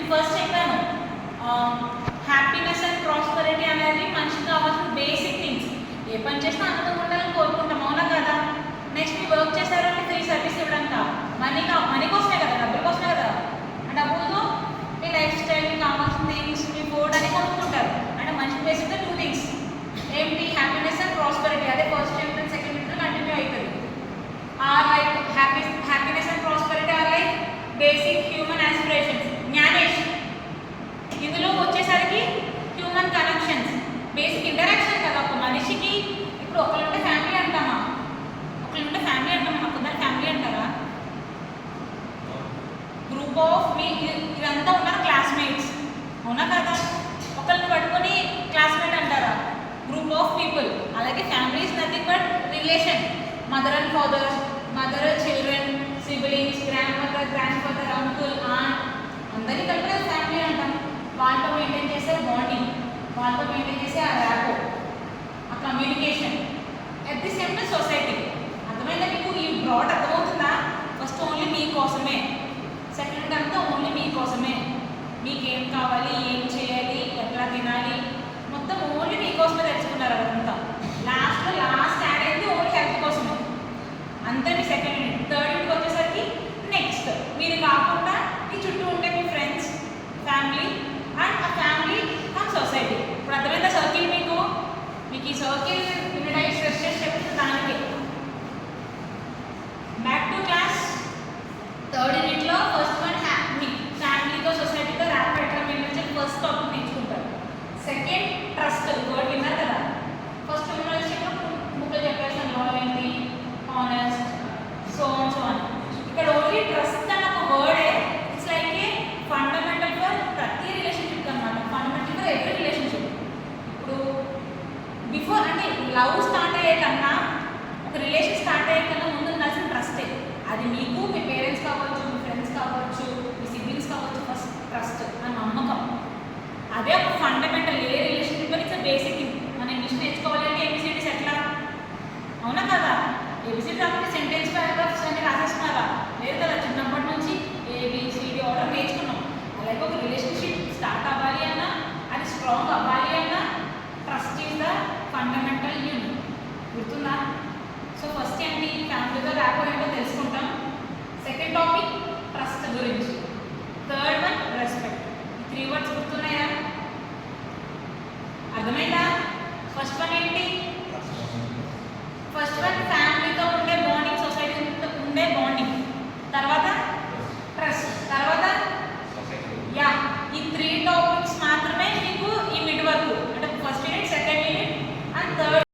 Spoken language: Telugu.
నేను ఫస్ట్ చెప్పాను హ్యాపీనెస్ అండ్ ప్రాస్పరిటీ అనేది మనిషికి కావాల్సిన బేసిక్ థింగ్స్. ఏ పని చేసినా ఆనందంగా ఉండాలని కోరుకుంటాం, అవునా కదా? నెక్స్ట్ మీరు వర్క్ చేశారంటే ఫ్రీ సర్వీస్ ఇవ్వడం మనీ కోసమే కదా, డబ్బుల కోసమే కదా. ఆ డబ్బులతో మీ లైఫ్ స్టైల్, మీకు కావాల్సిన థింగ్స్, మీ ఫుడ్ అని కొనుక్కుంటారు. అంటే మనిషికి బేసిక్గా 2 థింగ్స్ ఏంటి? Happiness and prosperity. అదే first chapter second chapter continue అవుతుంది. Or like happiness and prosperity or like basic human aspirations. Gnanesh ఇందులో వచ్చేసరికి హ్యూమన్ కనెక్షన్స్, బేసిక్ ఇంటరాక్షన్ కదా ఒక మనిషికి. ఇప్పుడు ఒకళ్ళుంటే ఫ్యామిలీ అంటామా? ఒకళ్ళుంటే ఫ్యామిలీ అంటామా? ఒకదాని ఫ్యామిలీ అంటారా? గ్రూప్ ఆఫ్ మీ ఇదంతా ఉన్నారు క్లాస్మేట్స్, అవునా కదా? ఒకళ్ళని పట్టుకొని క్లాస్మేట్ అంటారా? Group of people. అలాగే family is nothing but relation. Mother and father, mother children, siblings, grandmother, grandfather, uncle, aunt, అందరినీ కలిపి ఫ్యామిలీ అంటాం. వాళ్ళతో మెయింటైన్ చేసే బాండింగ్, వాళ్ళతో మెయింటైన్ చేసే ఆ ర్యాపో, ఆ communication. At the same time society. అర్థమైందా మీకు? ఈ బ్రాడ్ అర్థమవుతుందా? ఫస్ట్ ఓన్లీ మీకోసమే, సెకండ్ అంతా ఓన్లీ మీకోసమే. మీకేం కావాలి, ఏం చేయాలి, ఎట్లా తినాలి, మొత్తం ఓన్లీ మీకోసమే తెలుసుకున్నారు అదంతా. లాస్ట్ యాడ్ అయింది ఓన్లీ హెల్త్ కోసమే, అంతే. మీ సెకండ్ యూనిట్. థర్డ్ యూనిట్కి వచ్చేసరికి నెక్స్ట్ మీరు కాకుండా మీ చుట్టూ ఉంటే మీ ఫ్రెండ్స్, ఫ్యామిలీ అండ్ ఆ ఫ్యామిలీ అండ్ సొసైటీ. ఇప్పుడు అర్థమైందా సర్కిల్ మీకు? మీకు ఈ సర్కిల్ యూనిటైజ్ స్ట్రెస్ చేసి చెప్తుంది దానికి. Back to class. థర్డ్ యూనిట్లో ఫస్ట్ వన్ మీ ఫ్యామిలీతో సొసైటీతో ర్యాప్ ఎట్లా మెయింటైన్ చేయాలి ఫస్ట్ టాపిక్ నేర్చుకుంటారు. సెకండ్ ట్రస్ట్, వర్డ్ విన్నారు కదా. ఫస్ట్ యూనివర్సిటీలో బుక్లో చెప్పేసాను లాయల్టీ, హానెస్ట్, సో ఆన్. ఇక్కడ ఓన్లీ ట్రస్ట్ అన్న ఒక వర్డే it's like a fundamental for ప్రతి రిలేషన్షిప్ అనమాట. Fundamental for every relationship. ఇప్పుడు బిఫోర్ అంటే లవ్ స్టార్ట్ అయ్యే కన్నా, ఒక రిలేషన్ స్టార్ట్ అయ్యే కన్నా ముందు ఉండాల్సిన ట్రస్టే. అది మీకు మీ పేరెంట్స్ కావచ్చు, మీ ఫ్రెండ్స్ కావచ్చు, మీ సిబ్లింగ్స్ కావచ్చు. ఫస్ట్ ట్రస్ట్, ఆ నమ్మకం. అదే ఒక fundamental. A relationship it's basic thing. మన ఇంగ్లీష్ నేర్చుకోవాలి అంటే ఏబిసిడీస్ ఎట్లా, అవునా కదా? ఏబిసిడీ రాకపోతే సెంటెన్స్ పారాగ్రాఫ్స్ అన్ని రాసేస్తున్నారా? లేదు కదా. చిన్నప్పటి నుంచి ఏబిసిడి ఆర్డర్ నేర్చుకున్నాం. అలాగే ఒక రిలేషన్షిప్ స్టార్ట్ అవ్వాలి అన్నా, అది స్ట్రాంగ్ అవ్వాలి అన్నా, trust is the fundamental unit. గుర్తుందా? సో ఫస్ట్ ఏంటి? ఫ్యామిలీతో ర్యాపో ఏంటో తెలుసుకుంటాం. సెకండ్ టాపిక్ ట్రస్ట్ గురించి. Third one respect. ఈ 3 వర్డ్స్ గుర్తున్నాయా? అర్థమైందా? ఫస్ట్ వన్ ఏంటి? First one